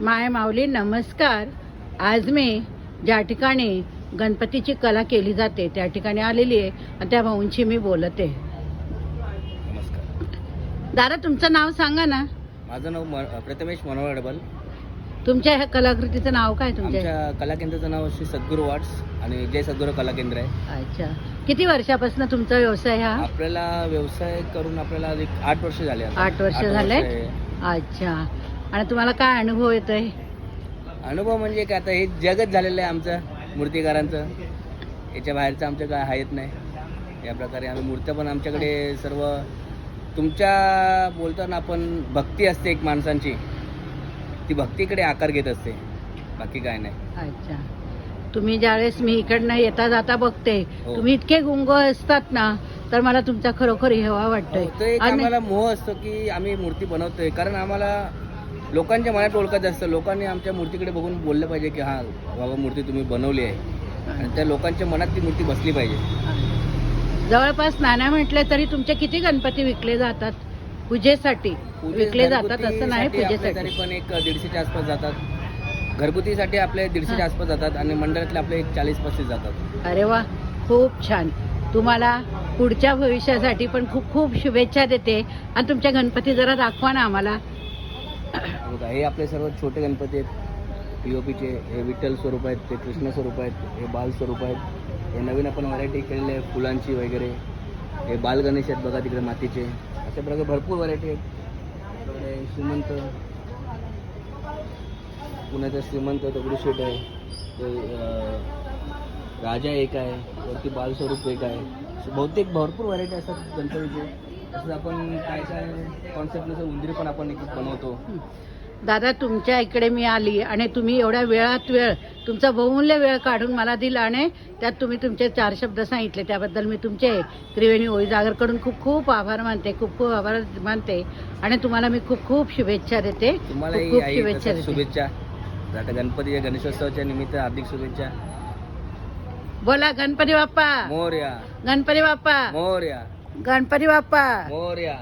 माय माऊली नमस्कार. आज मी ज्या ठिकाणी गणपतीची कला केली जाते त्या ठिकाणी आलेली आहे आणि त्या भाऊंची मी बोलते. नमस्कार दादा तुमचं नाव सांगा ना. माझं नाव प्रथमेश मनोहर डबल. तुमच्या ह्या कलाकृतीचं नाव काय तुमच्या? आमच्या कला केंद्राचं नाव श्री सद्गुरू वाट्स आणि जय सद्गुरू कला केंद्र आहे. अच्छा, किती वर्षापासून तुमचा व्यवसाय हा? आपल्याला व्यवसाय करून आपल्याला 8 वर्ष झाले. 8 वर्ष झाले. अच्छा, आणि तुम्हाला काय अनुभव येतोय? अनुभव म्हणजे काय, आता हे जगच झालेलं आहे आमचं मूर्तिकारांचं. याच्या बाहेरचं आमच्या काय आहेत नाही. या प्रकारे आम्ही मूर्त्या पण आमच्याकडे सर्व तुमच्या बोलताना आपण भक्ती असते एक माणसांची, ती भक्तीकडे आकार घेत असते, बाकी काय नाही. अच्छा, तुम्ही ज्यावेळेस मी इकडनं येता जाता बघते हो. तुम्ही इतके गुंग असतात ना, तर मला तुमचा खरोखर हेवा वाटतोय. तो एक आम्हाला मोह असतो की आम्ही मूर्ती बनवतोय, कारण आम्हाला लोकांच्या मनात ओळखायचं असतं. लोकांनी आमच्या मूर्तीकडे बघून बोललं पाहिजे की हां बाबा मूर्ती तुम्ही बनवली आहे, आणि त्या लोकांच्या मनात ती मूर्ती बसली पाहिजे. जवळपास नाण्या म्हटले तरी तुमचे किती गणपती विकले जातात? पूजेसाठी विकले जातात असं नाही, पूजेसाठी तरी पण एक 150च्या आसपास जातात. घरगुतीसाठी आपले 150च्या आसपास जातात आणि मंडळातले आपले 40-35 जातात. अरे वा, खूप छान. तुम्हाला पुढच्या भविष्यासाठी पण खूप खूप शुभेच्छा देते. आणि तुमच्या गणपती जरा दाखवा ना आम्हाला. हे आपले सर्व छोटे गणपती आहेत POPचे. हे विठ्ठल स्वरूप आहेत, ते कृष्ण स्वरूप आहेत, हे बाल स्वरूप आहेत. हे नवीन आपण व्हरायटी केलेली आहे फुलांची वगैरे. हे बाल गणेश आहेत बघा तिकडे मातीचे. अशा प्रकारे भरपूर व्हरायटी आहेत. आपल्याकडे श्रीमंत, पुण्याचा श्रीमंत दगडूशेठ आहे, ते राजा एक आहे, वरती बाल स्वरूप एक आहे. बहुतेक भरपूर व्हरायटी असतात गणपतीचे. तसंच आपण काय काय कॉन्सेप्टनुसार उंदीर पण आपण एक बनवतो. दादा तुमच्या इकडे मी आली आणि तुम्ही एवढ्या वेळात वेळ तुमचा बहुमूल्य वेळ काढून मला दिला आणि त्यात तुम्ही तुमचे 4 शब्द सांगितले, त्याबद्दल मी तुमचे त्रिवेणी ओळीजागरकडून खूप खूप आभार मानते, खूप खूप आभार मानते. आणि तुम्हाला मी खूप खूप शुभेच्छा देते. तुम्हालाही खूप शुभेच्छा देते. शुभेच्छा. आता गणपतीच्या गणेशोत्सवाच्या निमित्त हार्दिक शुभेच्छा. बोला गणपती बाप्पा मोरया, गणपती बाप्पा मोरया, गणपती बाप्पा मोरया.